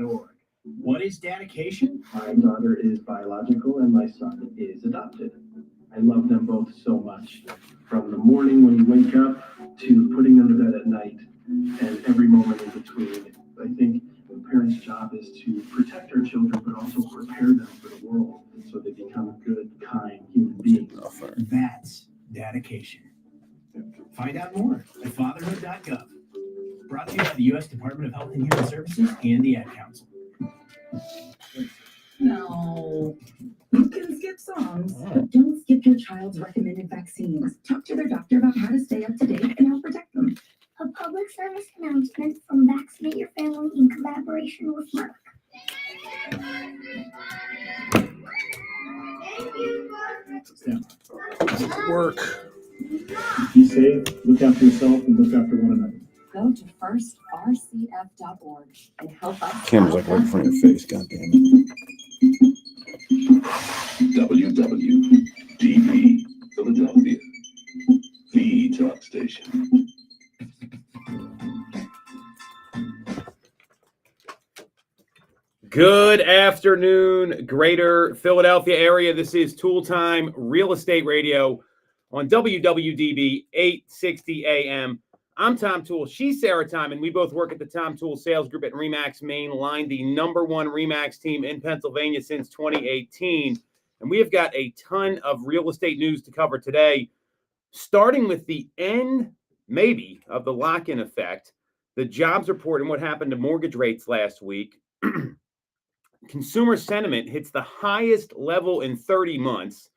greta.org. What is dedication? My daughter is biological and my son is adopted. I love them both so much. From the morning when you wake up to putting them to bed at night and every moment in between. I think the parents' job is to protect our children, but also prepare them for the world so they become good, kind human beings. That's dedication. Find out more at fatherhood.gov. Brought to you by the U.S. Department of Health and Human Services and the Ad Council. No. You can skip songs, but don't skip your child's recommended vaccines. Talk to their doctor about how to stay up to date and how to protect them. A public service announcement from Vaccinate Your Family in collaboration with Merck. Work. Be safe, look after yourself, and look after one another. Go to firstrcf.org and help us. Camera's like right in front of your face, goddamn. WWDB Philadelphia, the talk station. Good afternoon, greater Philadelphia area. This is Toole Time Real Estate Radio on WWDB 860 AM. I'm Tom Toole. She's Sarah Time, and we both work at the Tom Toole Sales Group at RE/MAX Main Line, the #1 RE/MAX team in Pennsylvania since 2018. And we have got a ton of real estate news to cover today, starting with the end, maybe, of the lock-in effect, the jobs report, and what happened to mortgage rates last week. Consumer sentiment hits the highest level in 30 months,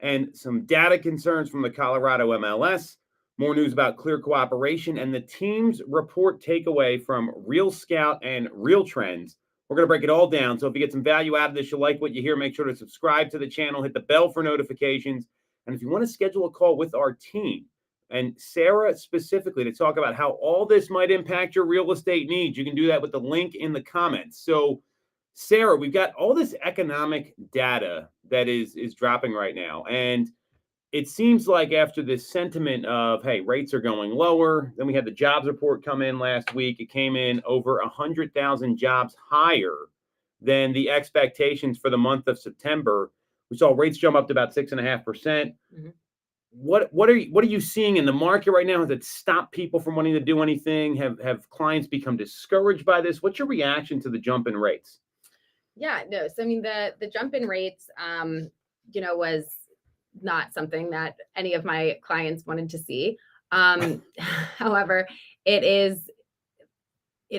and some data concerns from the Colorado MLS, more news about clear cooperation, and the team's report takeaway from Real Scout and Real Trends. We're going to break it all down, so if you get some value out of this, you like what you hear, make sure to subscribe to the channel, hit the bell for notifications, and if you want to schedule a call with our team, and Sarah specifically, to talk about how all this might impact your real estate needs, you can do that with the link in the comments. So, Sarah, we've got all this economic data that is dropping right now. And it seems like after this sentiment of, hey, rates are going lower, then we had the jobs report come in last week. It came in over 100,000 jobs higher than the expectations for the month of September. We saw rates jump up to about 6.5%. Mm-hmm. What are you seeing in the market right now? Has it stopped people from wanting to do anything? Have clients become discouraged by this? What's your reaction to the jump in rates? Yeah, no. So, I mean, the jump in rates, was not something that any of my clients wanted to see. However, it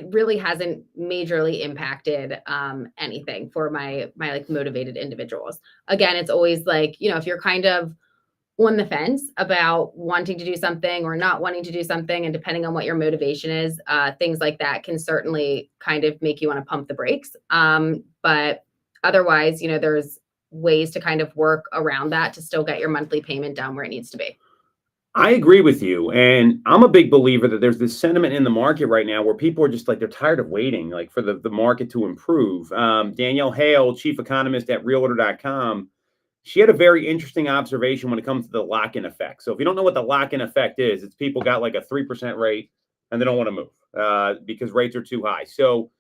really hasn't majorly impacted anything for my like motivated individuals. Again, it's always like, if you're kind of on the fence about wanting to do something or not wanting to do something, and depending on what your motivation is, things like that can certainly kind of make you want to pump the brakes. But otherwise, there's ways to kind of work around that to still get your monthly payment down where it needs to be. I agree with you. And I'm a big believer that there's this sentiment in the market right now where people are just like, they're tired of waiting, like for the market to improve. Danielle Hale, chief economist at realtor.com, she had a very interesting observation when it comes to the lock-in effect. So if you don't know what the lock-in effect is, it's people got like a 3% rate and they don't want to move because rates are too high. So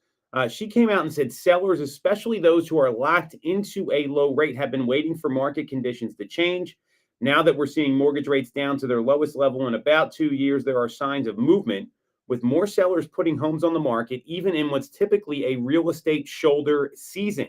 she came out and said sellers, especially those who are locked into a low rate, have been waiting for market conditions to change. Now that we're seeing mortgage rates down to their lowest level in about 2 years, there are signs of movement, with more sellers putting homes on the market, even in what's typically a real estate shoulder season.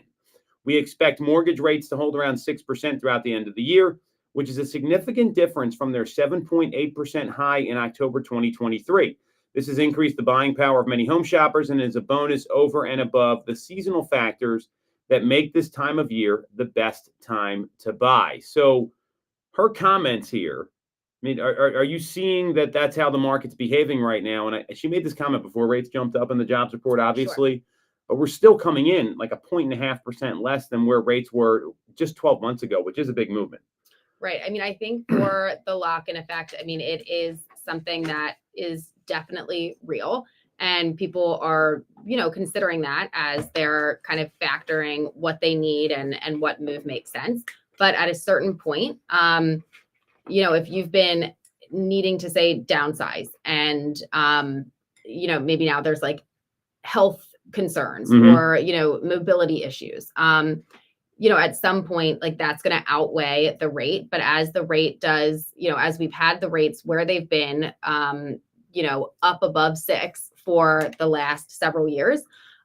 We expect mortgage rates to hold around 6% throughout the end of the year, which is a significant difference from their 7.8% high in October 2023. This has increased the buying power of many home shoppers and is a bonus over and above the seasonal factors that make this time of year the best time to buy. So her comments here, I mean, are you seeing that that's how the market's behaving right now? And she made this comment before rates jumped up in the jobs report, obviously. Sure. But we're still coming in like 1.5% less than where rates were just 12 months ago, which is a big movement. Right. I mean, I think for the lock-in effect, I mean, it is something that is definitely real. And people are, considering that as they're kind of factoring what they need and what move makes sense. But at a certain point, if you've been needing to say downsize and, maybe now there's like health concerns Mhm. or, mobility issues. At some point, like that's going to outweigh the rate. But as the rate does, as we've had the rates where they've been, up above 6 for the last several years,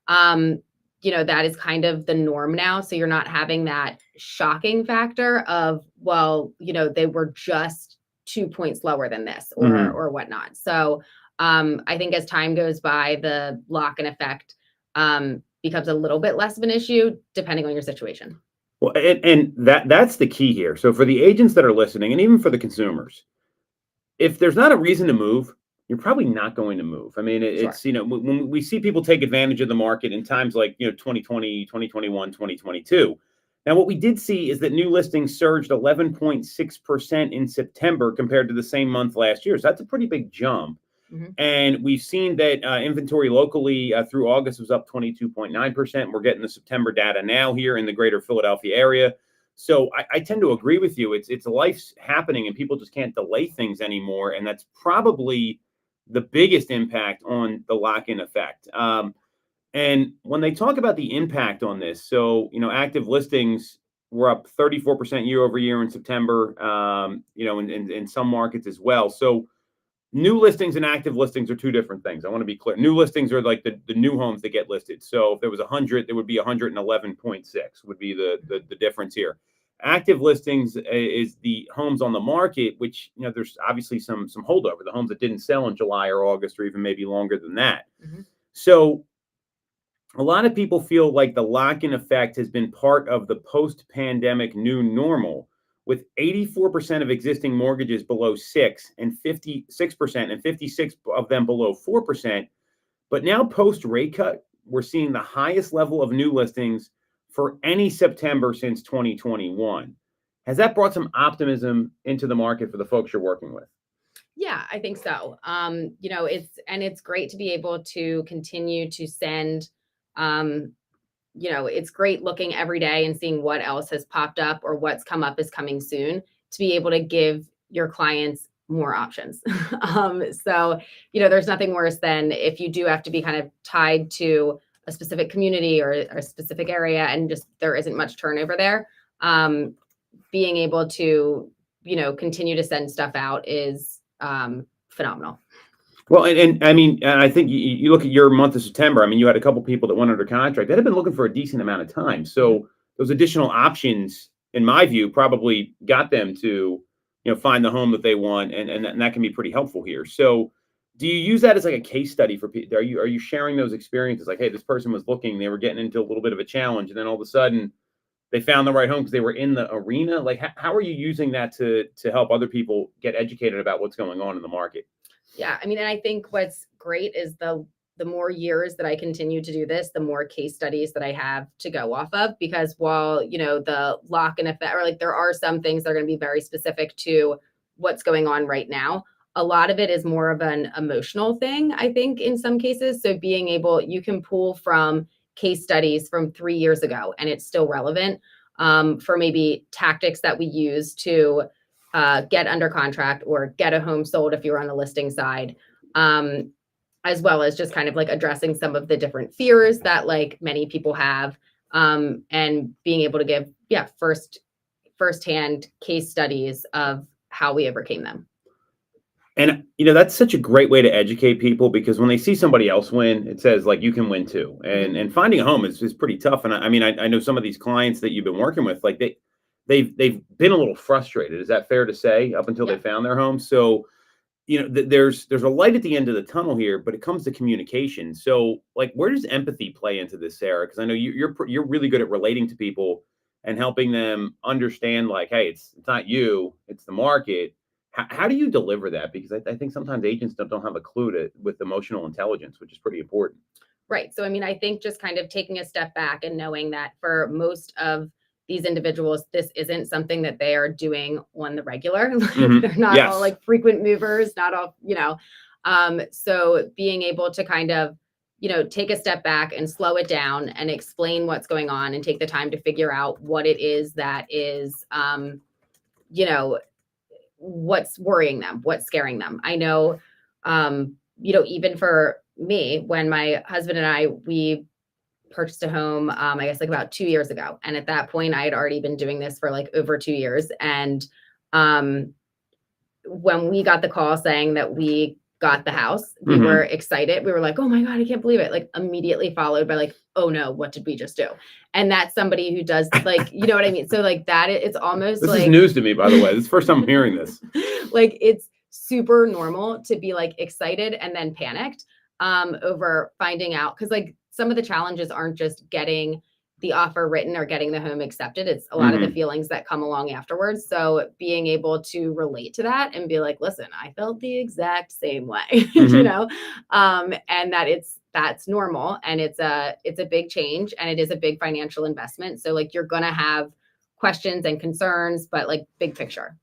that is kind of the norm now. So you're not having that shocking factor of, well, they were just 2 points lower than this or Mhm. or whatnot. So I think as time goes by, the lock-in effect becomes a little bit less of an issue depending on your situation. Well, and that's the key here. So for the agents that are listening, and even for the consumers, if there's not a reason to move, you're probably not going to move. I mean, Sure. it's, when we see people take advantage of the market in times like, 2020, 2021, 2022. Now, what we did see is that new listings surged 11.6% in September compared to the same month last year. So that's a pretty big jump. Mhm. And we've seen that inventory locally through August was up 22.9%. We're getting the September data now here in the greater Philadelphia area. So I tend to agree with you. It's life's happening and people just can't delay things anymore. And that's probably the biggest impact on the lock-in effect. And when they talk about the impact on this, so, active listings were up 34% year over year in September, in some markets as well. So new listings and active listings are two different things. I want to be clear. New listings are like the new homes that get listed. So if there was 100, there would be 111.6 would be the difference here. Active listings is the homes on the market, which, there's obviously some holdover, the homes that didn't sell in July or August or even maybe longer than that. Mhm. So a lot of people feel like the lock-in effect has been part of the post-pandemic new normal, with 84% of existing mortgages below 6 and 56% and 56 of them below 4%. But now post rate cut, we're seeing the highest level of new listings for any September since 2021. Has that brought some optimism into the market for the folks you're working with? Yeah, I think so. It's great to be able to continue to send, it's great looking every day and seeing what else has popped up or what's come up is coming soon to be able to give your clients more options. There's nothing worse than if you do have to be kind of tied to a specific community or a specific area and just there isn't much turnover there. Being able to, continue to send stuff out is phenomenal. Well, and I mean, I think you look at your month of September. I mean, you had a couple people that went under contract that have been looking for a decent amount of time. So those additional options, in my view, probably got them to, find the home that they want, and that can be pretty helpful here. So, do you use that as like a case study for people? Are you sharing those experiences? Like, hey, this person was looking, they were getting into a little bit of a challenge, and then all of a sudden, they found the right home because they were in the arena. Like, how are you using that to help other people get educated about what's going on in the market? Yeah, I mean, and I think what's great is the more years that I continue to do this, the more case studies that I have to go off of. Because while the lock-in effect, or like there are some things that are going to be very specific to what's going on right now, a lot of it is more of an emotional thing, I think, in some cases. So being able, you can pull from case studies from 3 years ago, and it's still relevant for maybe tactics that we use to get under contract or get a home sold if you're on the listing side, as well as just kind of like addressing some of the different fears that like many people have, and being able to give firsthand case studies of how we overcame them. And that's such a great way to educate people, because when they see somebody else win, it says like you can win too. And finding a home is pretty tough. And I mean, I know some of these clients that you've been working with, like they've been a little frustrated. Is that fair to say? Up until they found their home. So there's a light at the end of the tunnel here, but it comes to communication. So like, where does empathy play into this, Sarah? Because I know you're really good at relating to people and helping them understand, like, hey, it's not you, it's the market. How do you deliver that? Because I think sometimes agents don't have a clue with emotional intelligence, which is pretty important. Right. So, I mean, I think just kind of taking a step back and knowing that for most of these individuals, this isn't something that they are doing on the regular. Like, they're not all like frequent movers, not all, so being able to kind of, take a step back and slow it down and explain what's going on and take the time to figure out what it is that is, what's worrying them, what's scaring them. I know, even for me, when my husband and I, we purchased a home, I guess like about 2 years ago. And at that point, I had already been doing this for like over 2 years. And when we got the call saying that we got the house, we were excited. We were like, oh my God, I can't believe it. Like immediately followed by like, oh no, what did we just do? And that's somebody who does like, you know what I mean? So like that, it's almost This like is news to me, by the way. This is the first time I'm hearing this. like it's super normal to be like excited and then panicked over finding out. Cause like some of the challenges aren't just getting the offer written or getting the home accepted. It's a lot of the feelings that come along afterwards. So being able to relate to that and be like, listen, I felt the exact same way, you know, and that that's normal. And it's a big change and it is a big financial investment. So like, you're going to have questions and concerns, but like big picture.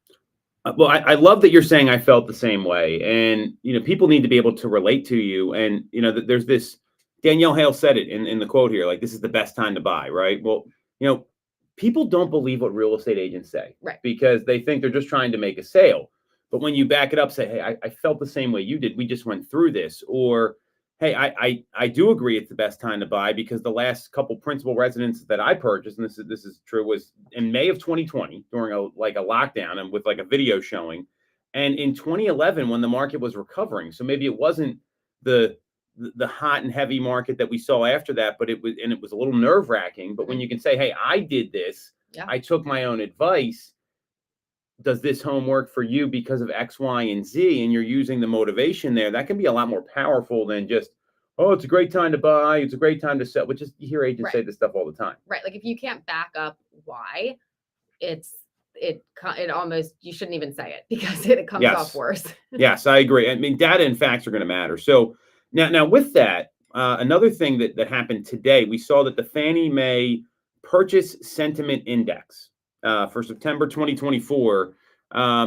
Well, I love that you're saying I felt the same way. And, you know, people need to be able to relate to you. And, you know, there's this, Danielle Hale said it in the quote here, like, this is the best time to buy, right? Well, you know, people don't believe what real estate agents say, right? Because they think they're just trying to make a sale. But when you back it up, say, hey, I felt the same way you did. We just went through this. Or, hey, I do agree it's the best time to buy because the last couple principal residences that I purchased, and this is true, was in May of 2020 during a lockdown and with like a video showing. And in 2011, when the market was recovering, so maybe it wasn't the hot and heavy market that we saw after that, but it was a little nerve wracking. But when you can say, hey, I did this, I took my own advice. Does this home work for you because of X, Y, and Z? And you're using the motivation there. That can be a lot more powerful than just, oh, it's a great time to buy. It's a great time to sell, which is, you hear agents say this stuff all the time. Right. Like if you can't back up why, it almost, you shouldn't even say it because it comes off worse. Yes, I agree. I mean, data and facts are going to matter. So now with that, another thing that happened today, we saw that the Fannie Mae Purchase Sentiment Index for September 2024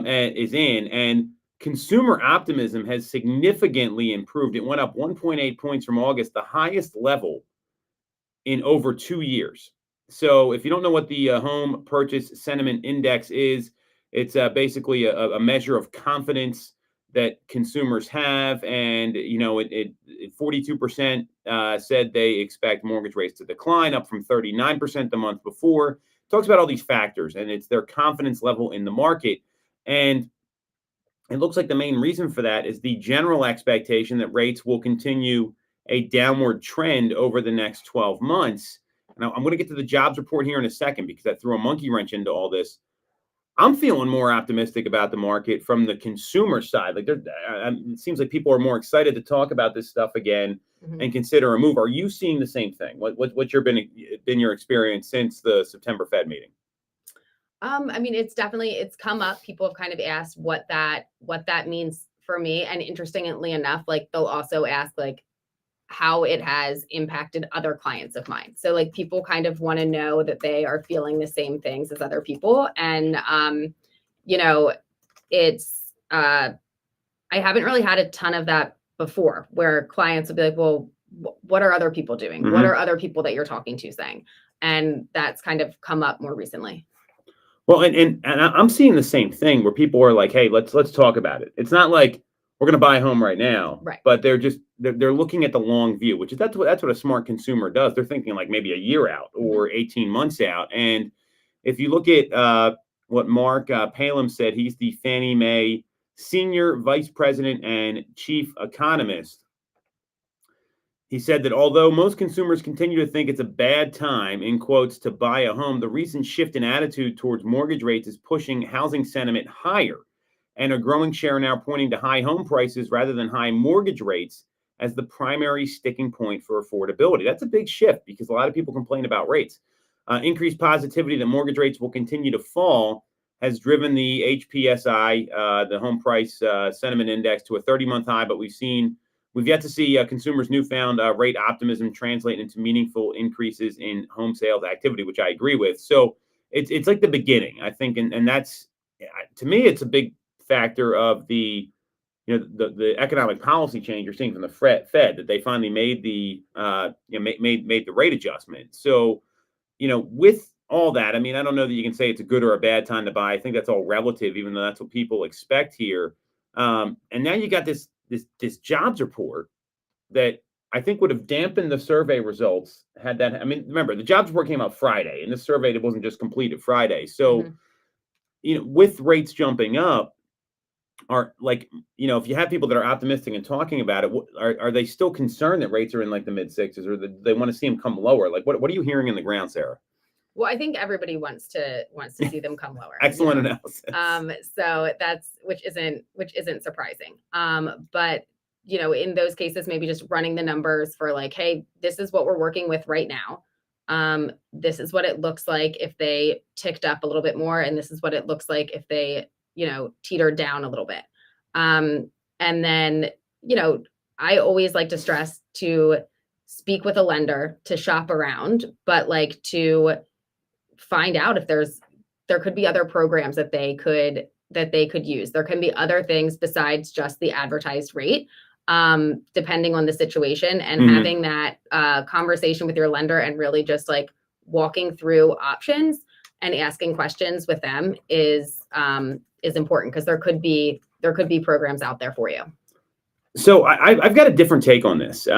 is in, and consumer optimism has significantly improved. It went up 1.8 points from August, the highest level in over 2 years. So if you don't know what the Home Purchase Sentiment Index is, it's basically a measure of confidence that consumers have. And, you know, it 42% said they expect mortgage rates to decline, up from 39% the month before. It talks about all these factors, and it's their confidence level in the market. And it looks like the main reason for that is the general expectation that rates will continue a downward trend over the next 12 months. Now, I'm going to get to the jobs report here in a second because that threw a monkey wrench into all this. I'm feeling more optimistic about the market from the consumer side. Like, it seems like people are more excited to talk about this stuff again and consider a move. Are you seeing the same thing? What's been your experience since the September Fed meeting? I mean, it's come up. People have kind of asked what that means for me. And interestingly enough, like they'll also ask like how it has impacted other clients of mine. So like people kind of want to know that they are feeling the same things as other people. And, you know, it's, I haven't really had a ton of that before where clients will be like, well, what are other people doing? What are other people that you're talking to saying? And that's kind of come up more recently. Well, and I'm seeing the same thing where people are like, hey, let's talk about it. It's not like we're going to buy a home right now, right? But they're looking at the long view, which is that's what a smart consumer does. They're thinking like maybe a year out or 18 months out. And if you look at what Mark Palem said, he's the Fannie Mae Senior Vice President and Chief Economist. He said that although most consumers continue to think it's a bad time, in quotes, to buy a home, the recent shift in attitude towards mortgage rates is pushing housing sentiment higher, and a growing share now pointing to high home prices rather than high mortgage rates as the primary sticking point for affordability. That's a big shift because a lot of people complain about rates. Increased positivity that mortgage rates will continue to fall has driven the HPSI, the Home Price Sentiment Index, to a 30-month high, but we've yet to see consumers' newfound rate optimism translate into meaningful increases in home sales activity, which I agree with. So it's like the beginning, I think, and that's, to me, it's a big factor of the economic policy change you're seeing from the Fed, that they finally made the made the rate adjustment. So, with all that, I mean, I don't know that you can say it's a good or a bad time to buy. I think that's all relative, even though that's what people expect here. And now you got this jobs report that I think would have dampened the survey results had that. I mean, remember the jobs report came out Friday, and this survey wasn't just completed Friday. So, with rates jumping up, are like, if you have people that are optimistic and talking about it, are they still concerned that rates are in like the mid sixes, or they want to see them come lower? Like, what are you hearing in the ground, Sarah? Well, I think everybody wants to see them come lower. Excellent analysis. So that's which isn't surprising. But in those cases, maybe just running the numbers for like, hey, this is what we're working with right now. This is what it looks like if they ticked up a little bit more, and this is what it looks like if they teetered down a little bit. And then I always like to stress to speak with a lender, to shop around, but like to find out if there could be other programs that they could use. There can be other things besides just the advertised rate, depending on the situation, and having that conversation with your lender and really just like walking through options and asking questions with them is important, because there could be programs out there for you. So I've got a different take on this.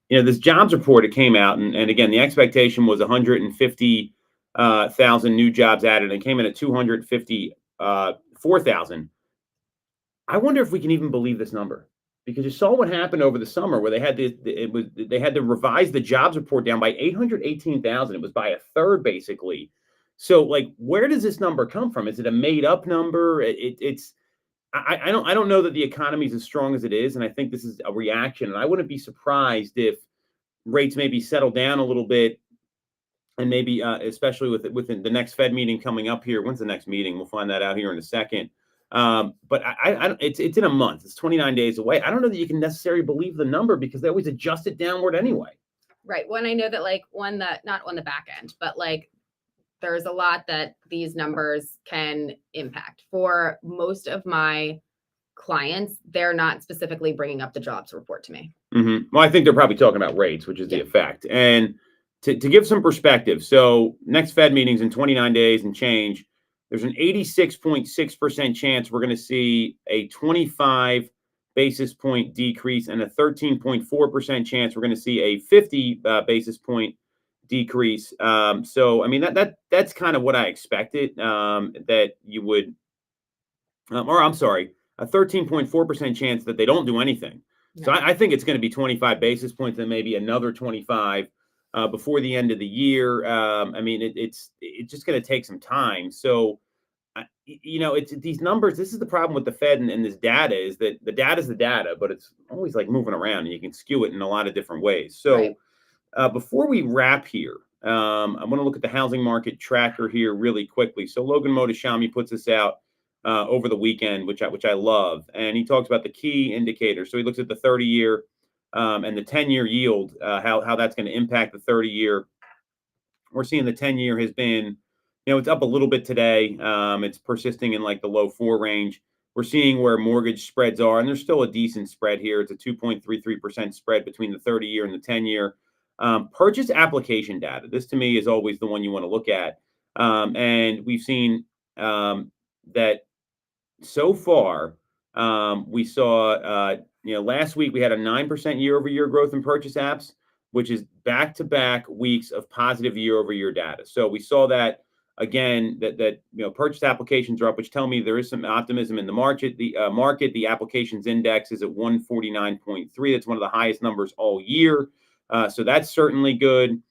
This jobs report, it came out, and again, the expectation was 150,000 new jobs added, and it came in at 254,000. I wonder if we can even believe this number, because you saw what happened over the summer where they had they had to revise the jobs report down by 818,000. It was by a third, basically. So, like, where does this number come from? Is it a made up number? I don't know that the economy is as strong as it is, and I think this is a reaction. And I wouldn't be surprised if rates maybe settle down a little bit, and maybe especially within the next Fed meeting coming up here. When's the next meeting? We'll find that out here in a second. But it's in a month. It's 29 days away. I don't know that you can necessarily believe the number, because they always adjust it downward anyway. Right. Well, I know that like not on the back end, but like there's a lot that these numbers can impact. For most of my clients, they're not specifically bringing up the jobs report to me. Well, I think they're probably talking about rates, which is the effect. And to give some perspective, so next Fed meeting's in 29 days and change. There's an 86.6% chance we're going to see a 25 basis point decrease, and a 13.4% chance we're going to see a 50 basis point decrease. So, I mean, that's kind of what I expected, that you would, or I'm sorry, a 13.4% chance that they don't do anything. No. So I think it's going to be 25 basis points and maybe another 25 before the end of the year. I mean, it's just going to take some time. So, it's these numbers. This is the problem with the Fed and this data, is that the data is the data, but it's always like moving around, and you can skew it in a lot of different ways. So, right. Before we wrap here, I want to look at the housing market tracker here really quickly. So Logan Mohtashami puts this out over the weekend, which I love, and he talks about the key indicators. So he looks at the 30-year and the 10-year yield, how that's going to impact the 30-year. We're seeing the 10-year has been, it's up a little bit today. It's persisting in like the low 4 range. We're seeing where mortgage spreads are, and there's still a decent spread here. It's a 2.33% spread between the 30-year and the 10-year. Purchase application data. This to me is always the one you want to look at. And we've seen that so far. We saw, last week we had a 9% year-over-year growth in purchase apps, which is back-to-back weeks of positive year-over-year data. So we saw that again, that purchase applications are up, which tell me there is some optimism in the market. The applications index is at 149.3. That's one of the highest numbers all year. So that's certainly good.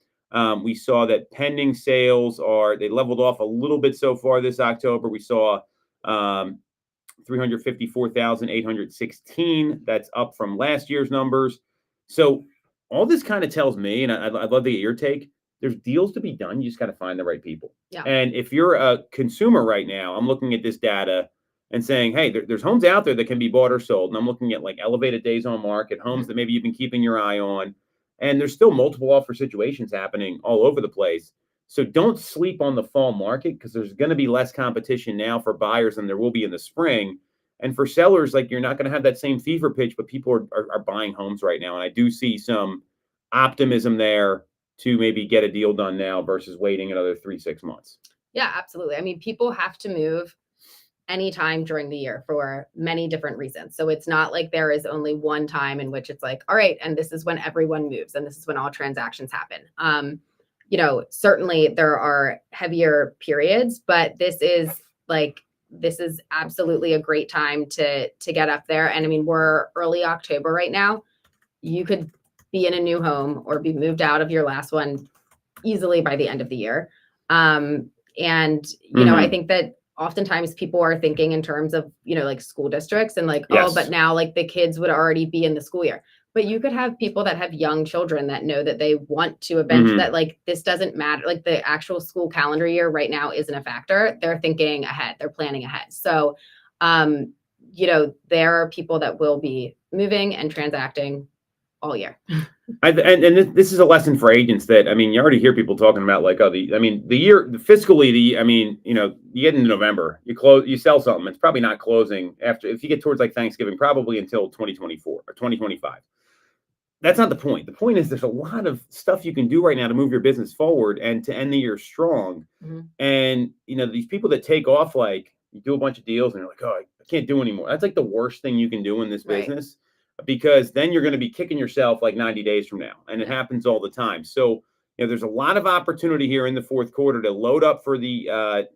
We saw that pending sales they leveled off a little bit so far this October. We saw 354,816. That's up from last year's numbers. So all this kind of tells me, and I'd love to get your take, there's deals to be done. You just got to find the right people. Yeah. And if you're a consumer right now, I'm looking at this data and saying, hey, there's homes out there that can be bought or sold. And I'm looking at like elevated days on market, homes that maybe you've been keeping your eye on. And there's still multiple offer situations happening all over the place. So don't sleep on the fall market, because there's going to be less competition now for buyers than there will be in the spring. And for sellers, like, you're not going to have that same fever pitch, but people are buying homes right now. And I do see some optimism there to maybe get a deal done now versus waiting another 3-6 months. Yeah, absolutely. I mean, people have to move anytime during the year for many different reasons. So it's not like there is only one time in which it's like, all right, and this is when everyone moves and this is when all transactions happen. Certainly there are heavier periods, but this is absolutely a great time to get up there. And I mean, we're early October right now. You could be in a new home or be moved out of your last one easily by the end of the year. I think that oftentimes people are thinking in terms of, like school districts and like, Yes. oh, but now like the kids would already be in the school year. But you could have people that have young children that know that they want to that like this doesn't matter. Like the actual school calendar year right now isn't a factor. They're thinking ahead. They're planning ahead. So, there are people that will be moving and transacting all year. This is a lesson for agents that, I mean, you already hear people talking about like, fiscally, you get into November, you sell something. It's probably not closing if you get towards like Thanksgiving, probably until 2024 or 2025. That's not the point. The point is there's a lot of stuff you can do right now to move your business forward and to end the year strong. Mm-hmm. And, these people that take off, like you do a bunch of deals and you're like, oh, I can't do anymore. That's like the worst thing you can do in this business, because then you're going to be kicking yourself like 90 days from now. And it happens all the time. So, there's a lot of opportunity here in the fourth quarter to load up for the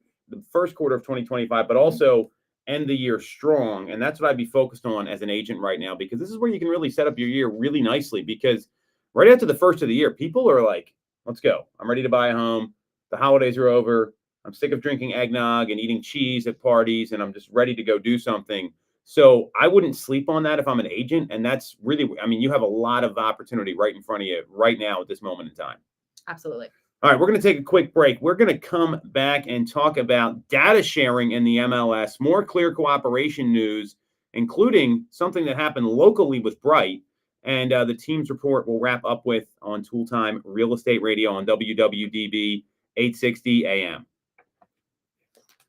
first quarter of 2025, but also end the year strong. And that's what I'd be focused on as an agent right now, because this is where you can really set up your year really nicely, because right after the first of the year, people are like, let's go. I'm ready to buy a home. The holidays are over. I'm sick of drinking eggnog and eating cheese at parties, and I'm just ready to go do something. So I wouldn't sleep on that if I'm an agent. And that's really, you have a lot of opportunity right in front of you right now at this moment in time. Absolutely. All right, we're going to take a quick break. We're going to come back and talk about data sharing in the MLS, more clear cooperation news, including something that happened locally with Bright, and the team's report we'll wrap up with on Toole Time Real Estate Radio on WWDB 860 AM.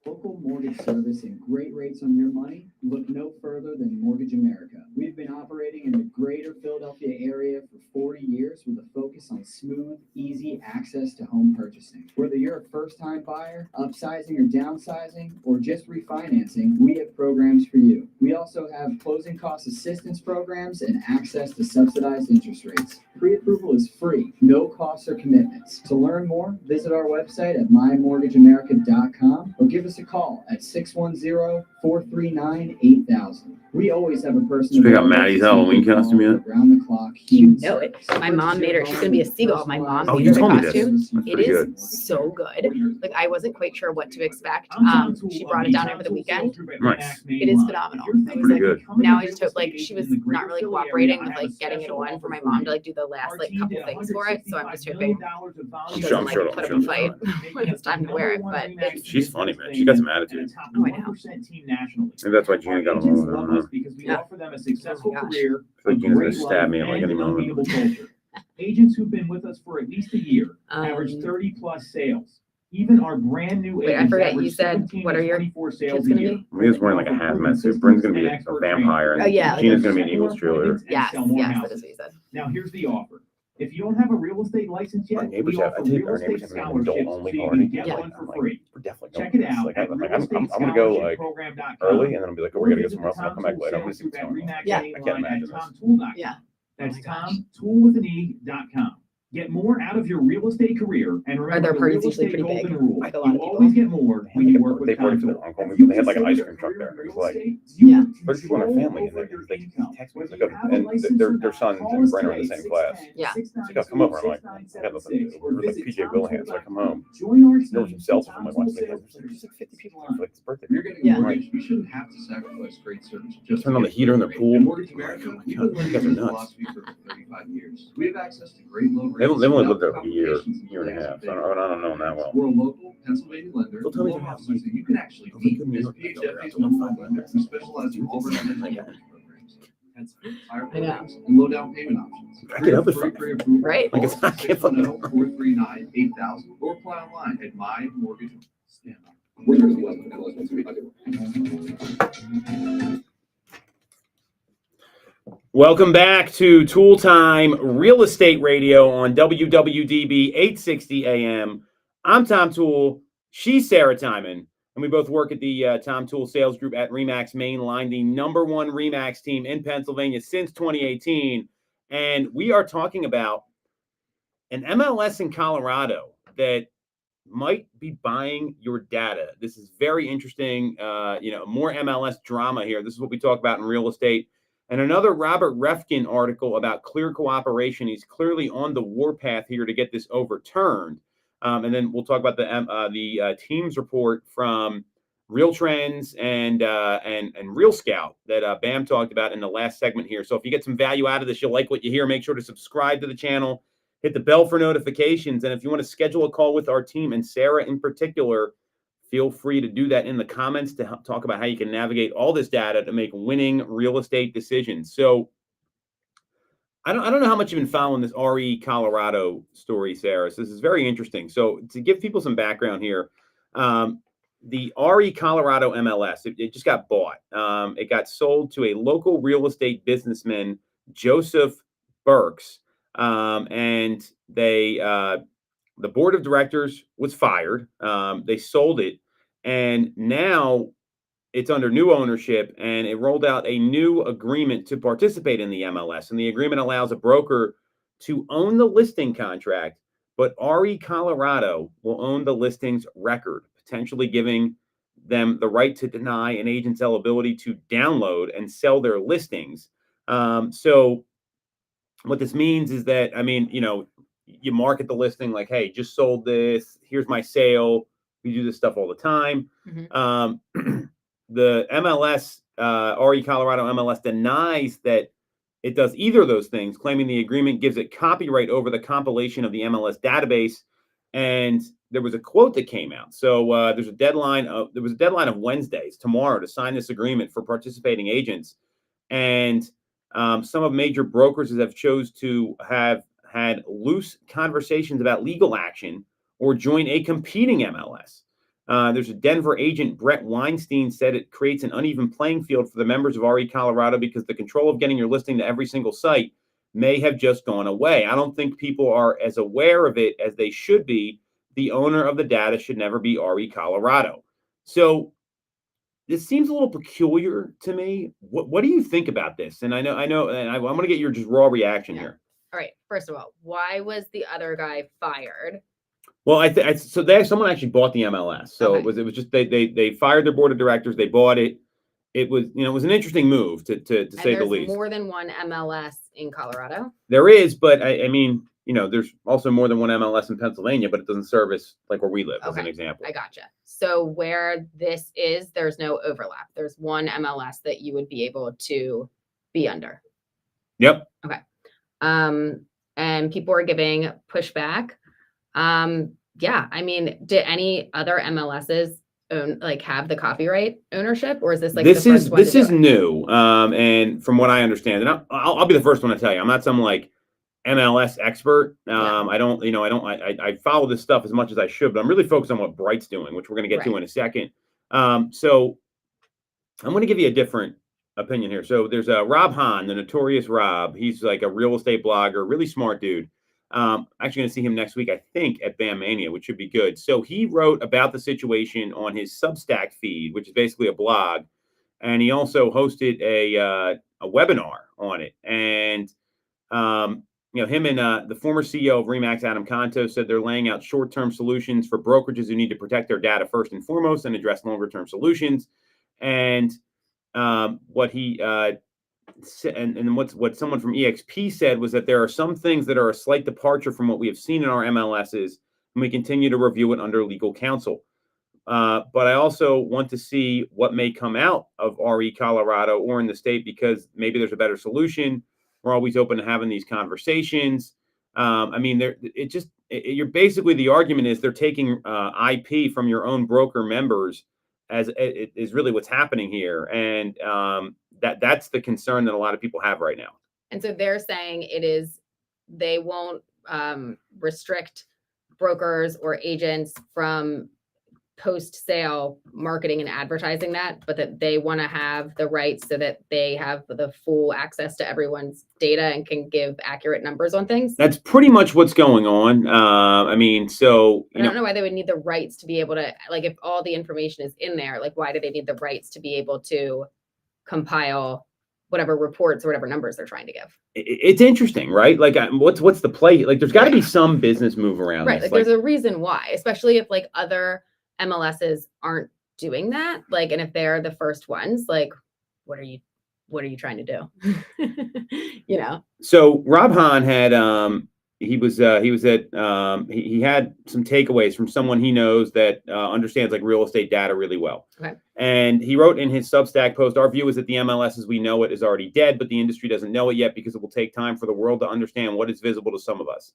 Local mortgage service and great rates on your money? Look no further than Mortgage America. We've been operating in the greater Philadelphia area for 40 years with a focus on smooth, easy access to home purchasing. Whether you're a first-time buyer, upsizing or downsizing, or just refinancing, we have programs for you. We also have closing cost assistance programs and access to subsidized interest rates. Pre-approval is free, no costs or commitments. To learn more, visit our website at mymortgageamerica.com or give us a call at 610-439-8000. We always have a person. Did you pick out Maddie's Halloween costume yet? Around the clock. You know it. My mom made her. She's gonna be a seagull. My mom made her the costume. It is so good. Like I wasn't quite sure what to expect. She brought it down over the weekend. Nice. It is phenomenal. I was Pretty like, good. now I just hope like she was not really cooperating with like getting it on for my mom to like do the last like couple things for it. So I'm just hoping she doesn't like put up a fight when it's time to wear it. But She's funny, man. She got some attitude. Oh, I know. Maybe that's why Gina got along with her. I don't know. Because we Yeah. offer them a successful Oh my gosh. career. I feel like a Gina's gonna great stab me life, at like and any an moment. unbeatable culture. Agents who've been with us for at least a year average Um, 30 plus sales. Even our brand new Wait, I agents forget, average you said, 17 what to are your 24 kids sales a gonna year. be? I mean, he's wearing like a hazmat suit. Bryn's gonna be a vampire, and Oh, yeah, like Gina's a- gonna be an Eagles cheerleader. Yes, Sell more yes, that houses. is what you said. Now here's the offer. If you don't have a real estate license Our yet, neighbors we have, offer I think real our estate neighbors have an scholarships adult so only you party. can get Yeah. one for I'm like, free. we're definitely Check going it to this. out Like, at I'm gonna go like realestatescholarshiprogram.com. early, and then I'll be like, oh, Or we gotta go visit somewhere else, and I'll come back later. I'm gonna see what's going on. Remax Yeah. main I can't line imagine at this. tomtoole.com. Yeah. That's Oh my gosh. tomtoolewithane.com. Get more out of your real estate career, and remember their the parties real usually estate pretty big? golden rule. Like a lot of You people? always get more when you work with They party for their Contour. uncle. If you They had like an ice consider cream truck a there. career It in was like, real estate, you Yeah. have there's people in our control family, and over they your like income. he texts me, Whether he's you like, have a and license their or not, sons call and us Brent are in the today, same class. 610-692-6976, Yeah. He's like, oh, come over. I'm like, I got nothing to do. or We're like visit PJ Willingham, so I come home. Join our There were team some at cells from my wife. Tomtoole There's like 50 people Sales. for like this birthday. If you're getting Yeah. a mortgage, you shouldn't have to sacrifice great service just Turn to on get the heater in the rate. pool. At Mortgage Oh my America, God, we've you been guys are living this nuts. philosophy for 35 years. We have access to great low rates. They've only without lived there like a year, complications year and a delays half. with So I don't know them that well. We're a local Pennsylvania lender. They'll tell me with they have, offices like, that you can actually they'll meet. give me As your- PHFA's they'll number find one lender, we specialize in all residential mortgage programs. Higher I know. programs and low down payment options. I get up at Free five. pre-approval. Right. Like, it's not- I can't fucking- 610-439-8000 or apply online at mymortgage. Stand up. Welcome back to Toole Time Real Estate Radio on WWDB 860 AM. I'm Tom Toole. She's Sarah Timon. and we both work at the Tom Toole Sales Group at Remax Mainline, the #1 Remax team in Pennsylvania since 2018. And we are talking about an MLS in Colorado that might be buying your data. This is very interesting. More MLS drama here. This is what we talk about in real estate. And another Robert Refkin article about clear cooperation. He's clearly on the warpath here to get this overturned. And then we'll talk about the teams report from Real Trends and Real Scout that Bam talked about in the last segment here. So if you get some value out of this, you'll like what you hear. Make sure to subscribe to the channel. Hit the bell for notifications. And if you want to schedule a call with our team, and Sarah in particular, feel free to do that in the comments to talk about how you can navigate all this data to make winning real estate decisions. So I don't know how much you've been following this RE Colorado story, Sarah. So this is very interesting. So to give people some background here, the RE Colorado MLS, it just got bought. It got sold to a local real estate businessman, Joseph Burks. And the board of directors was fired. They sold it, and now it's under new ownership, and it rolled out a new agreement to participate in the MLS. And the agreement allows a broker to own the listing contract, but RE Colorado will own the listings record, potentially giving them the right to deny an agent's ability to download and sell their listings. So what this means is that, you market the listing like, hey, just sold this, here's my sale. We do this stuff all the time. The MLS, RE Colorado MLS, denies that it does either of those things, claiming the agreement gives it copyright over the compilation of the MLS database. And there was a quote that came out. So there was a deadline of Wednesdays, tomorrow, to sign this agreement for participating agents. And some of major brokers have chose to have had loose conversations about legal action or join a competing MLS. There's a Denver agent, Brett Weinstein, said it creates an uneven playing field for the members of RE Colorado because the control of getting your listing to every single site may have just gone away. I don't think people are as aware of it as they should be. The owner of the data should never be RE Colorado. So this seems a little peculiar to me. What do you think about this? And I'm going to get your just raw reaction here. All right. First of all, why was the other guy fired? Well, someone actually bought the MLS. So okay. it was just they fired their board of directors. They bought it. It was it was an interesting move to say the least. There's more than one MLS in Colorado. There is, but there's also more than one MLS in Pennsylvania, but it doesn't service like where we live, as an example. I gotcha. So where this is, there's no overlap. There's one MLS that you would be able to be under. Yep. Okay. And people are giving pushback. Did any other MLSs have the copyright ownership, or is this like this is new? And from what I understand, and I'll be the first one to tell you, I'm not some like MLS expert. I follow this stuff as much as I should, but I'm really focused on what Bright's doing, which we're going to get to in a second. So I'm going to give you a different opinion here. So there's Rob Hahn, the notorious Rob. He's like a real estate blogger, really smart dude. Actually going to see him next week, I think, at BAM Mania, which should be good. So he wrote about the situation on his Substack feed, which is basically a blog, and he also hosted a webinar on it. And him and the former CEO of Remax, Adam Conto, said they're laying out short-term solutions for brokerages who need to protect their data first and foremost and address longer-term solutions. And what he and what someone from EXP said was that there are some things that are a slight departure from what we have seen in our MLSs, and we continue to review it under legal counsel. But I also want to see what may come out of RE Colorado or in the state, because maybe there's a better solution. We're always open to having these conversations. You're basically, the argument is they're taking IP from your own broker members, as it is really what's happening here. And that's the concern that a lot of people have right now. And so they're saying they won't restrict brokers or agents from post-sale marketing and advertising that, but that they want to have the rights so that they have the full access to everyone's data and can give accurate numbers on things. That's pretty much what's going on. I mean, so I don't know why they would need the rights to be able to, like, if all the information is in there, like, why do they need the rights to be able to compile whatever reports or whatever numbers they're trying to give? it's interesting, right? Like, what's the play? Like, there's got to be some business move around Right. this. Like, there's a reason why, especially if like other MLSs aren't doing that. Like, and if they're the first ones, like, what are you trying to do? You know? So Rob Hahn had he was at he had some takeaways from someone he knows that understands like real estate data really well. Okay. And he wrote in his Substack post, "Our view is that the MLS as we know it is already dead, but the industry doesn't know it yet because it will take time for the world to understand what is visible to some of us."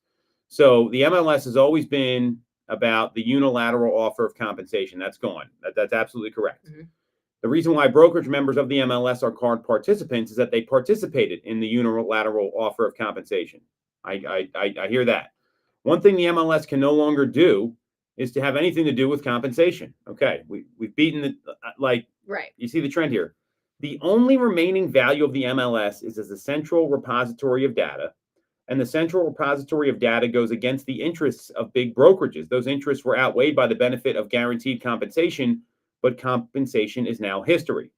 So the MLS has always been about the unilateral offer of compensation. That's gone. That's absolutely correct. Mm-hmm. The reason why brokerage members of the MLS are called participants is that they participated in the unilateral offer of compensation. I hear that. One thing the MLS can no longer do is to have anything to do with compensation. Okay, we've beaten the like. Right. You see the trend here. The only remaining value of the MLS is as a central repository of data, and the central repository of data goes against the interests of big brokerages. Those interests were outweighed by the benefit of guaranteed compensation, but compensation is now history.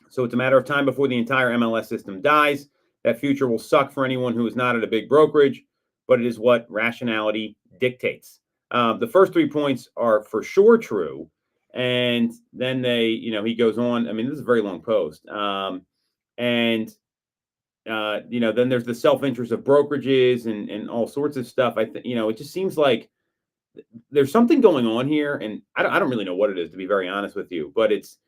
So it's a matter of time before the entire MLS system dies. That future will suck for anyone who is not at a big brokerage, but it is what rationality dictates. The first 3 points are for sure true. And then he goes on. I mean, this is a very long post. Then there's the self-interest of brokerages and all sorts of stuff. It just seems like there's something going on here, and I don't really know what it is, to be very honest with you, but it's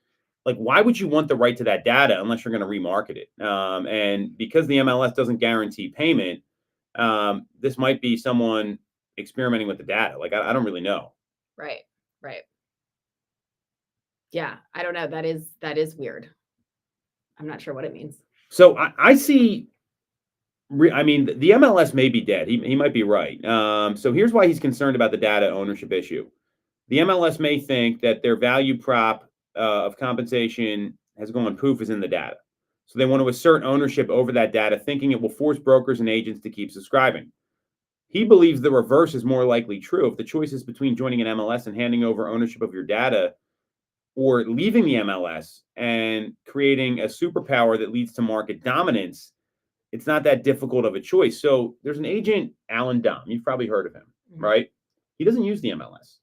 like, why would you want the right to that data unless you're going to remarket it? And because the MLS doesn't guarantee payment, this might be someone experimenting with the data. Like, I don't really know. Right. Yeah, I don't know. That is weird. I'm not sure what it means. So I see. I mean, the MLS may be dead. He might be right. So here's why he's concerned about the data ownership issue. The MLS may think that their value prop of compensation has gone poof is in the data. So they want to assert ownership over that data, thinking it will force brokers and agents to keep subscribing. He believes the reverse is more likely true. If the choice is between joining an MLS and handing over ownership of your data, or leaving the MLS and creating a superpower that leads to market dominance, it's not that difficult of a choice. So there's an agent, Alan Dom. You've probably heard of him, right? He doesn't use the MLS.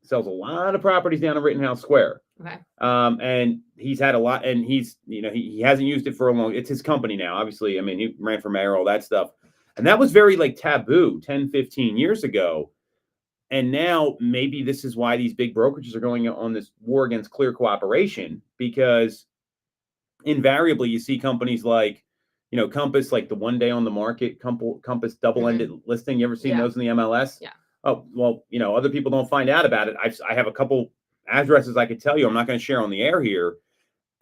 Sells a lot of properties down in Rittenhouse Square. Okay. And he's had a lot, and he hasn't used it for a long. It's his company now, obviously. I mean, he ran for mayor, all that stuff. And that was very like taboo 10, 15 years ago. And now maybe this is why these big brokerages are going on this war against clear cooperation, because invariably you see companies like, Compass, like the one day on the market, Compass double-ended listing. You ever seen those in the MLS? Yeah. Oh, well, other people don't find out about it. I have a couple addresses I could tell you. I'm not going to share on the air here.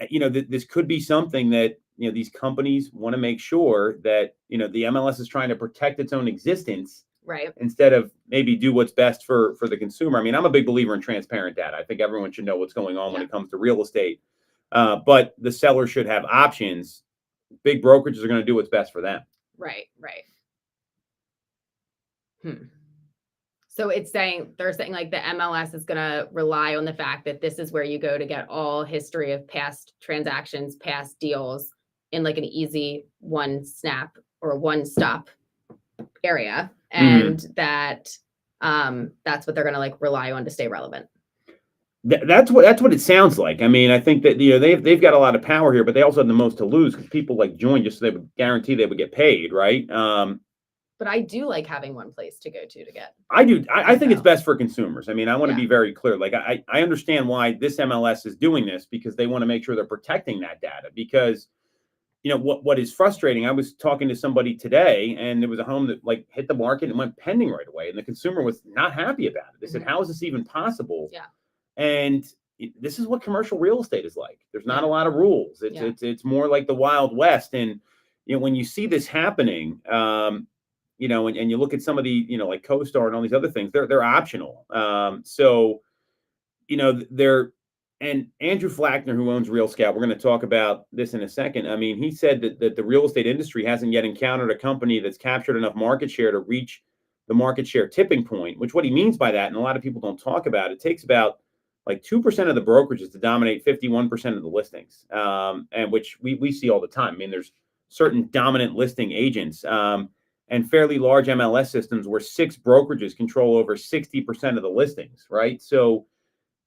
This could be something that, these companies want to make sure that, the MLS is trying to protect its own existence. Right. Instead of maybe do what's best for the consumer. I mean, I'm a big believer in transparent data. I think everyone should know what's going on when it comes to real estate. But the seller should have options. Big brokerages are going to do what's best for them. Right. So they're saying like the MLS is going to rely on the fact that this is where you go to get all history of past transactions, past deals in like an easy one snap or one stop area. And that's what they're going to like rely on to stay relevant. That's what it sounds like. I mean, I think that they've got a lot of power here, but they also have the most to lose because people like join just so they would guarantee they would get paid, right? But I do like having one place to go to get. I do. I think it's best for consumers. I mean, I want to be very clear. Like, I understand why this MLS is doing this, because they want to make sure they're protecting that data. Because what is frustrating, I was talking to somebody today, and there was a home that like hit the market and went pending right away, and the consumer was not happy about it. They said, "How is this even possible?" Yeah. And this is what commercial real estate is like. There's not a lot of rules. It's more like the Wild West. And when you see this happening, and you look at some of the like CoStar and all these other things, they're optional. So they're, and Andrew Flackner, who owns Real Scout, we're going to talk about this in a second. I mean, he said that the real estate industry hasn't yet encountered a company that's captured enough market share to reach the market share tipping point, which what he means by that, and a lot of people don't talk about, it takes about like 2% of the brokerages to dominate 51% of the listings, and which we see all the time. I mean, there's certain dominant listing agents and fairly large MLS systems where 6 brokerages control over 60% of the listings, right? So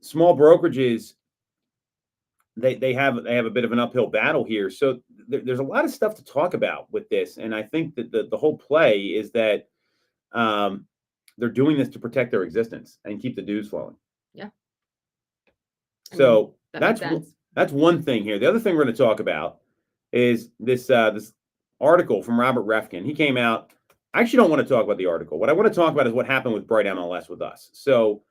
small brokerages, they have a bit of an uphill battle here. So there's a lot of stuff to talk about with this, and I think that the whole play is that they're doing this to protect their existence and keep the dues flowing. Yeah. So that makes sense. that's one thing here. The other thing we're going to talk about is this article from Robert Refkin. He came out. I actually don't want to talk about the article. What I want to talk about is what happened with Bright MLS with us. So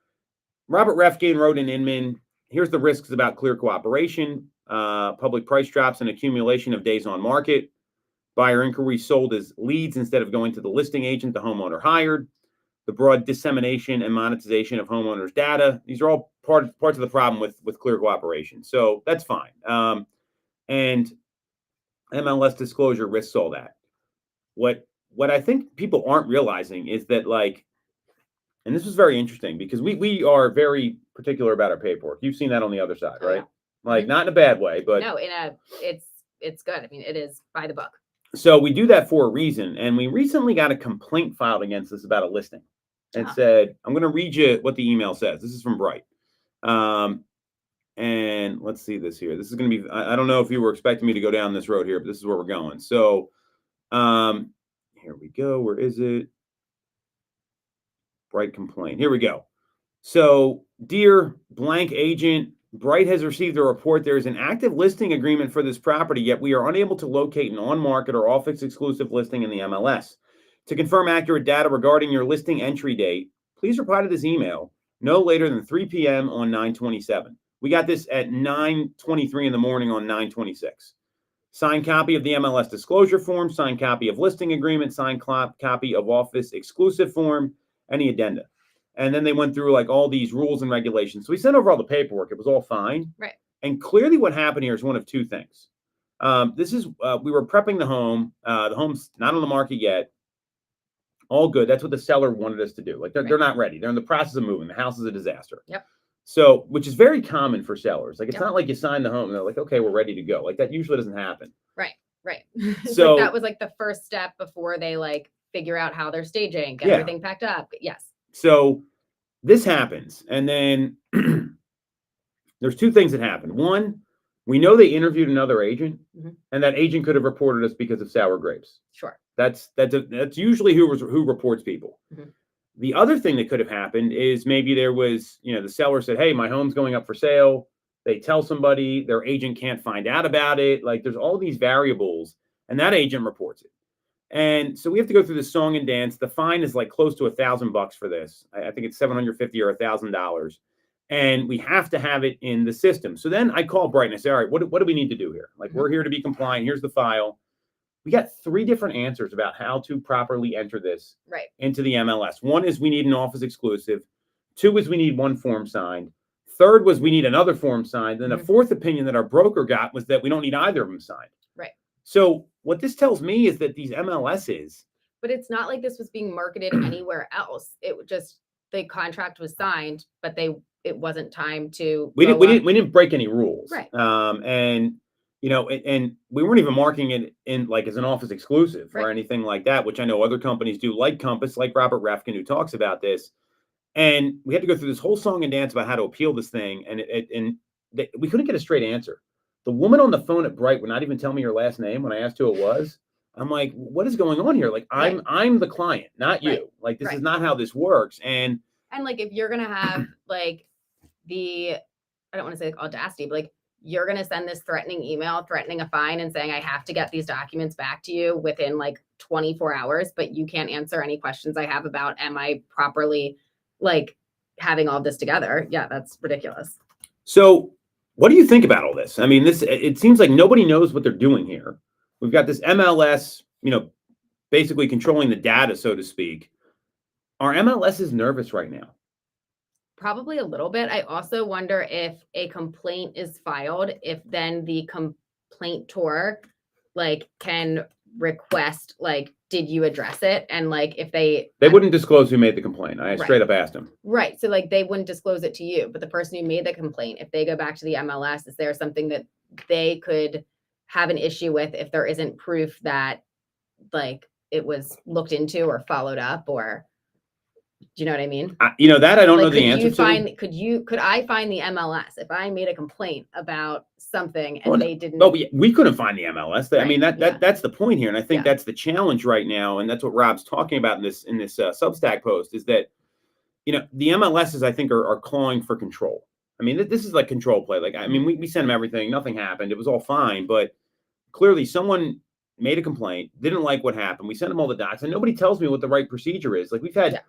Robert Refkin wrote in Inman, here's the risks about clear cooperation, public price drops and accumulation of days on market, buyer inquiries sold as leads instead of going to the listing agent the homeowner hired, the broad dissemination and monetization of homeowners' data. These are all parts of the problem with clear cooperation. So that's fine. And MLS disclosure risks all that. What I think people aren't realizing is that, like, and this was very interesting because we are very particular about our paperwork. You've seen that on the other side, right? Yeah. Like, not in a bad way, but no, it's good. I mean, it is by the book. So we do that for a reason. And we recently got a complaint filed against us about a listing. And said, I'm going to read you what the email says. This is from Bright. And let's see this here. This is going to be, I don't know if you were expecting me to go down this road here, but this is where we're going. So here we go. Where is it? Bright complaint. Here we go. So, dear blank agent, Bright has received a report. There is an active listing agreement for this property, yet we are unable to locate an on-market or office exclusive listing in the MLS. To confirm accurate data regarding your listing entry date, please reply to this email no later than 3 p.m. on 9/27. We got this at 9:23 in the morning on 9/26. Signed copy of the MLS disclosure form, signed copy of listing agreement, signed copy of office exclusive form, any addenda. And then they went through like all these rules and regulations. So we sent over all the paperwork. It was all fine. Right. And clearly what happened here is one of two things. We were prepping the home. The home's not on the market yet. All good. That's what the seller wanted us to do. Like they're not ready. They're in the process of moving. The house is a disaster. Yep. So, which is very common for sellers. Like, it's not like you sign the home and they're like, okay, we're ready to go. Like, that usually doesn't happen. Right. So like that was like the first step before they like figure out how they're staging, get everything packed up. Yes. So this happens. And then there's two things that happen. One, we know they interviewed another agent, and that agent could have reported us because of sour grapes. Sure. That's usually who reports people. The other thing that could have happened is maybe there was, the seller said, hey, my home's going up for sale. They tell somebody, their agent can't find out about it. Like, there's all these variables, and that agent reports it. And so we have to go through this song and dance. The fine is like close to $1,000 for this. I think it's $750 or $1,000. And we have to have it in the system. So then I call Bright and I say, all right, what do we need to do here? Like, we're here to be compliant. Here's the file. We got 3 different answers about how to properly enter this into the MLS. One is we need an office exclusive. 2 is we need one form signed. 3rd was we need another form signed. And the 4th opinion that our broker got was that we don't need either of them signed. Right. So what this tells me is that these MLSs. But it's not like this was being marketed anywhere else. It just, the contract was signed, but it wasn't time to. We didn't break any rules. Right. And we weren't even marking it in like as an office exclusive or anything like that, which I know other companies do, like Compass, like Robert Refkin, who talks about this. And we had to go through this whole song and dance about how to appeal this thing. And we couldn't get a straight answer. The woman on the phone at Bright would not even tell me her last name when I asked who it was. I'm like, what is going on here? Like, I'm the client, not you. Like, this is not how this works. And like, if you're going to have like I don't want to say like audacity, but like, you're going to send this threatening email, threatening a fine and saying, I have to get these documents back to you within like 24 hours, but you can't answer any questions I have about, am I properly like having all this together? Yeah, that's ridiculous. So what do you think about all this? I mean, it seems like nobody knows what they're doing here. We've got this MLS, basically controlling the data, so to speak. Our MLS is nervous right now. Probably a little bit. I also wonder if a complaint is filed, if then the complaintor like can request like, did you address it? And like if they wouldn't disclose who made the complaint. I Right. straight up asked him. right. So like they wouldn't disclose it to you, but the person who made the complaint, if they go back to the MLS, is there something that they could have an issue with if there isn't proof that like it was looked into or followed up, or do you know what I mean? That I don't know Like, the answer to. could I find the MLS if I made a complaint about something and Well, they didn't? No, we couldn't find the MLS. I mean, Right, yeah. that's the point here, and I think Yeah. that's the challenge right now, and that's what Rob's talking about in this Substack post is that the MLSs I think are clawing for control. I mean, this is like control play. Like, I mean, we sent them everything, nothing happened, it was all fine, but clearly someone made a complaint, didn't like what happened. We sent them all the docs, and nobody tells me what the right procedure is. Like, we've had Yeah.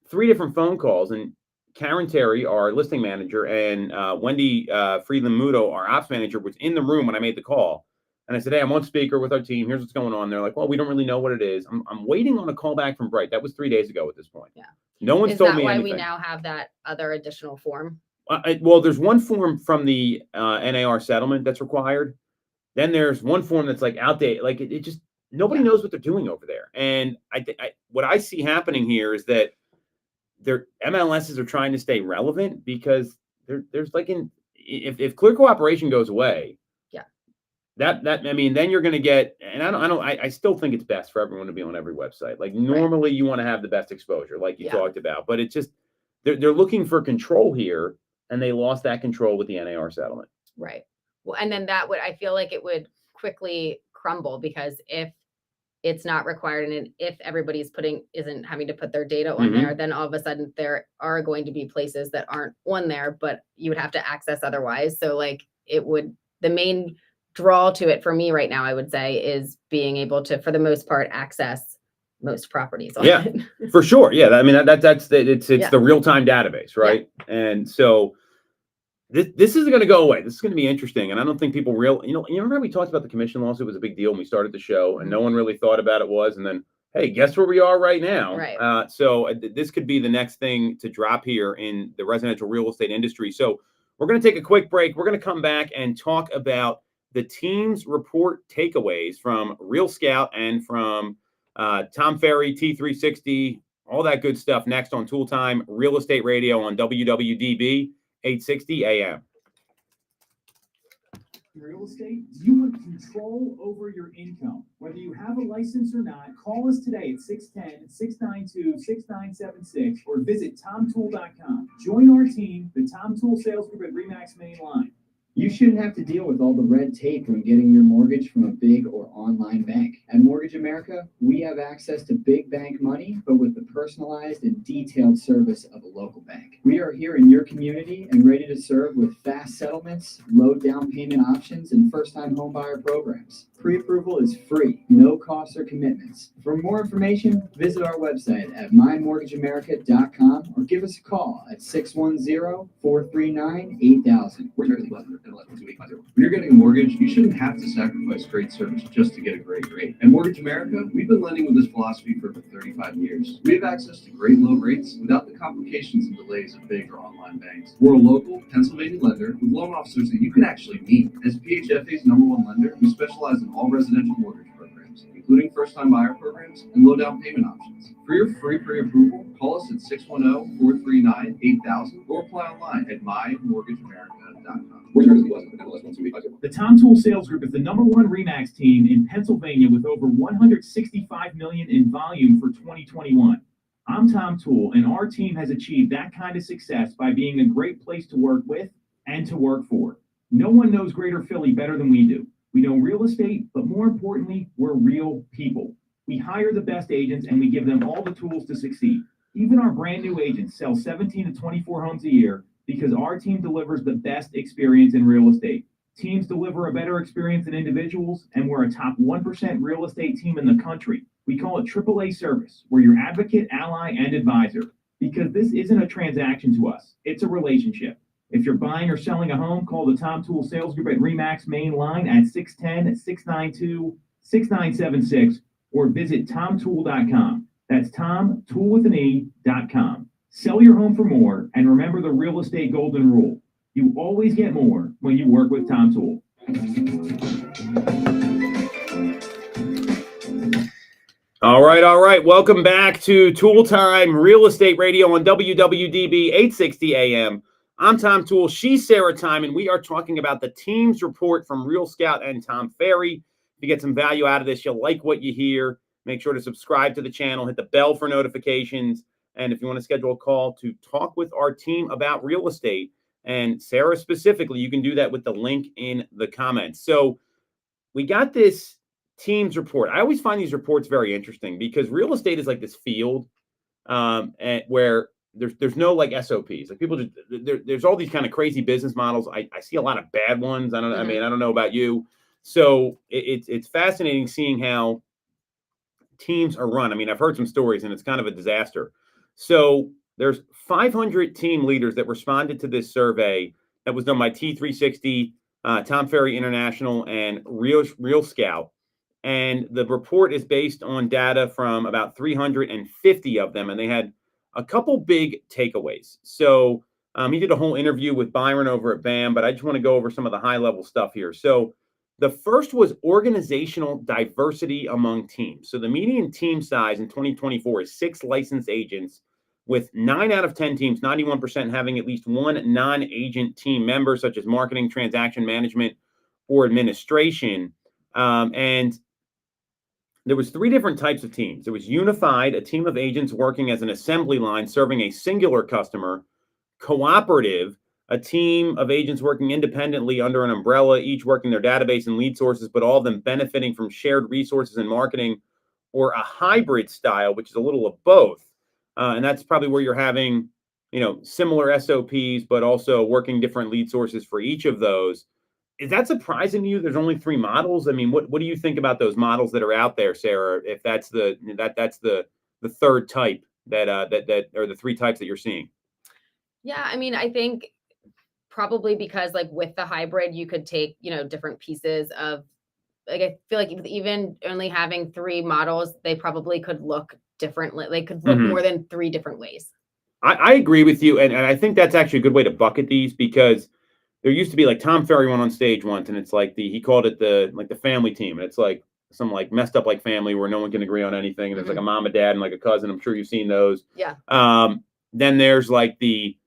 3 different phone calls, and Karen Terry, our listing manager, and Wendy Friedland Muto, our ops manager, was in the room when I made the call. And I said, hey, I'm on speaker with our team. Here's what's going on. They're like, well, we don't really know what it is. I'm waiting on a call back from Bright. That was 3 days ago at this point. Yeah. No one's Is told that me why anything. we now have that other additional form? Well, there's one form from the NAR settlement that's required. Then there's one form that's like outdated. Like it just, nobody knows what they're doing over there. And what I see happening here is that their MLSs are trying to stay relevant because there's like if clear cooperation goes away, yeah, I mean, then you're going to get, and I still think it's best for everyone to be on every website. Like normally you want to have the best exposure, like you talked about, but it's just they're looking for control here, and they lost that control with the NAR settlement. Right. Well, and then I feel like it would quickly crumble because if it's not required and if everybody's isn't having to put their data on there, then all of a sudden there are going to be places that aren't on there, but you would have to access otherwise. So like the main draw to it for me right now, I would say, is being able to, for the most part, access most properties on it. For sure. Yeah. I mean, it's the real-time database, right? Yeah. And so this isn't going to go away. This is going to be interesting. And I don't think people you remember we talked about the commission lawsuit was a big deal when we started the show, and no one really thought about it was. And then, hey, guess where we are right now? Right. So this could be the next thing to drop here in the residential real estate industry. So we're going to take a quick break. We're going to come back and talk about the team's report takeaways from Real Scout and from Tom Ferry, T360, all that good stuff next on Toole Time Real Estate Radio on WWDB 860 AM. Real estate, you want control over your income. Whether you have a license or not, call us today at 610-692-6976 or visit tomtoole.com. Join our team, the Tom Toole Sales Group at RE/MAX Main Line. You shouldn't have to deal with all the red tape when getting your mortgage from a big or online bank. At Mortgage America, we have access to big bank money, but with the personalized and detailed service of a local bank. We are here in your community and ready to serve with fast settlements, low down payment options, and first-time homebuyer programs. Pre-approval is free, no costs or commitments. For more information, visit our website at mymortgageamerica.com or give us a call at 610-439-8000. When you're getting a mortgage, you shouldn't have to sacrifice great service just to get a great rate. At Mortgage America, we've been lending with this philosophy for 35 years. We have access to great low rates without the complications and delays of big or online banks. We're a local Pennsylvania lender with loan officers that you can actually meet. As PHFA's #1 lender, we specialize in all residential mortgage programs, including first-time buyer programs and low down payment options. For your free pre-approval, call us at 610-439-8000 or apply online at mymortgageamerica.com. The Tom Toole Sales Group is the #1 RE/MAX team in Pennsylvania with over $165 million in volume for 2021. I'm Tom Toole, and our team has achieved that kind of success by being a great place to work with and to work for. No one knows Greater Philly better than we do. We know real estate, but more importantly, we're real people. We hire the best agents and we give them all the tools to succeed. Even our brand new agents sell 17 to 24 homes a year because our team delivers the best experience in real estate. Teams deliver a better experience than individuals, and we're a top 1% real estate team in the country. We call it AAA service. We're your advocate, ally, and advisor, because this isn't a transaction to us. It's a relationship. If you're buying or selling a home, call the Tom Toole Sales Group at RE/MAX Main Line at 610-692-6976 or visit tomtoole.com. That's Tom, Toole with an E.com. Sell your home for more, and remember the real estate golden rule. You always get more when you work with Tom Toole. All right. Welcome back to Toole Time Real Estate Radio on WWDB 860 AM. I'm Tom Toole. She's Sarah Time, and we are talking about the team's report from Real Scout and Tom Ferry. If you get some value out of this, you'll like what you hear. Make sure to subscribe to the channel, hit the bell for notifications. And if you want to schedule a call to talk with our team about real estate, and Sarah specifically, you can do that with the link in the comments. So we got this team's report. I always find these reports very interesting because real estate is like this field and where there's no like SOPs. Like people just there's all these kind of crazy business models. I see a lot of bad ones. I don't know about you. So it's fascinating seeing how teams are run. I mean, I've heard some stories and it's kind of a disaster. So there's 500 team leaders that responded to this survey that was done by T360, Tom Ferry International, and Real Scout. And the report is based on data from about 350 of them, and they had a couple big takeaways. So he did a whole interview with Byron over at BAM, but I just want to go over some of the high-level stuff here. So the first was organizational diversity among teams. So the median team size in 2024 is 6 licensed agents, with 9 out of 10 teams, 91%, having at least one non-agent team member, such as marketing, transaction management, or administration. And there was 3 different types of teams. There was unified, a team of agents working as an assembly line, serving a singular customer. Cooperative, a team of agents working independently under an umbrella, each working their database and lead sources, but all of them benefiting from shared resources and marketing. Or a hybrid style, which is a little of both. And that's probably where you're having, similar SOPs, but also working different lead sources for each of those. Is that surprising to you? There's only 3 models. I mean, what do you think about those models that are out there, Sarah? If that's the third type that or the 3 types that you're seeing? Yeah, I mean, I think probably because like with the hybrid, you could take, different pieces of, like, I feel like even only having 3 models, they probably could look differently. They could look more than 3 different ways. I agree with you. And I think that's actually a good way to bucket these, because there used to be like Tom Ferry went on stage once and it's like he called it the family team. And it's like some like messed up like family where no one can agree on anything. And there's like a mom and dad and like a cousin. I'm sure you've seen those. Yeah. Then there's like the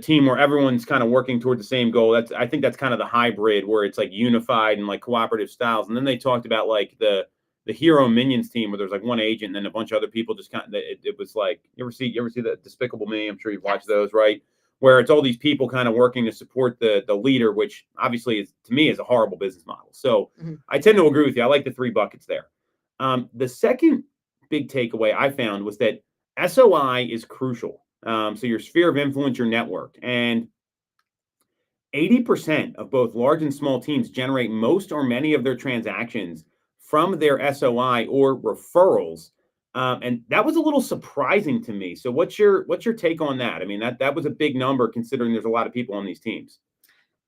team where everyone's kind of working toward the same goal. I think that's kind of the hybrid where it's like unified and like cooperative styles. And then they talked about like the hero minions team where there's like one agent and then a bunch of other people just kind of, it was like, you ever see the Despicable Me? I'm sure you've watched those, right? Where it's all these people kind of working to support the leader, which obviously is, to me, is a horrible business model. So I tend to agree with you. I like the 3 buckets there. The second big takeaway I found was that SOI is crucial. So your sphere of influence, your network, and 80% of both large and small teams generate most or many of their transactions from their SOI or referrals. And that was a little surprising to me. So what's your take on that? I mean, that was a big number considering there's a lot of people on these teams.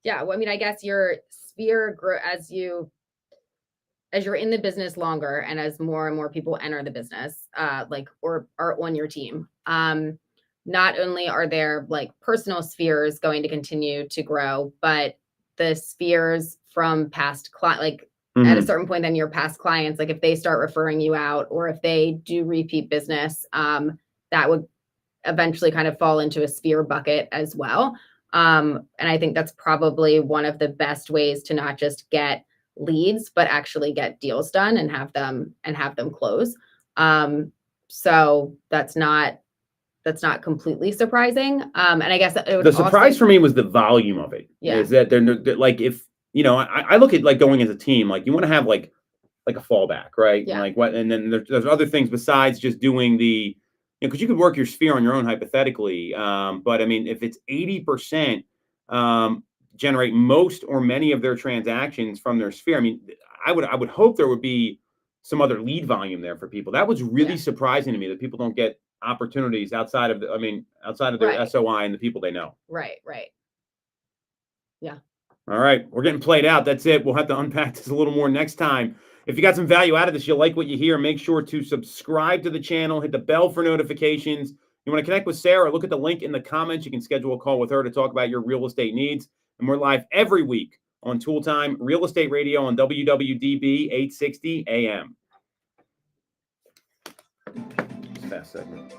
Yeah. Well, I mean, I guess your sphere as you're in the business longer and as more and more people enter the business, or are on your team, not only are their like personal spheres going to continue to grow, but the spheres from past at a certain point, then your past clients, like if they start referring you out or if they do repeat business, that would eventually kind of fall into a sphere bucket as well. And I think that's probably one of the best ways to not just get leads, but actually get deals done and have them close. So that's not completely surprising. And I guess the surprise for me was the volume of it. Yeah. Is that they're like, if, I look at like going as a team, like you want to have like a fallback, right? Yeah. Like what, and then there's other things besides just doing the, because you could work your sphere on your own hypothetically. But I mean, if it's 80% generate most or many of their transactions from their sphere, I mean, I would hope there would be some other lead volume there for people. That was really surprising to me that people don't get opportunities outside of their SOI and the people they know. Right. Yeah. All right, we're getting played out. That's it. We'll have to unpack this a little more next time. If you got some value out of this, you like what you hear, make sure to subscribe to the channel, hit the bell for notifications. You You want to connect with Sarah, look at the link in the comments. You can schedule a call with her to talk about your real estate needs. And we're live every week on Toole Time Real Estate Radio on WWDB 860 AM. Fast segment.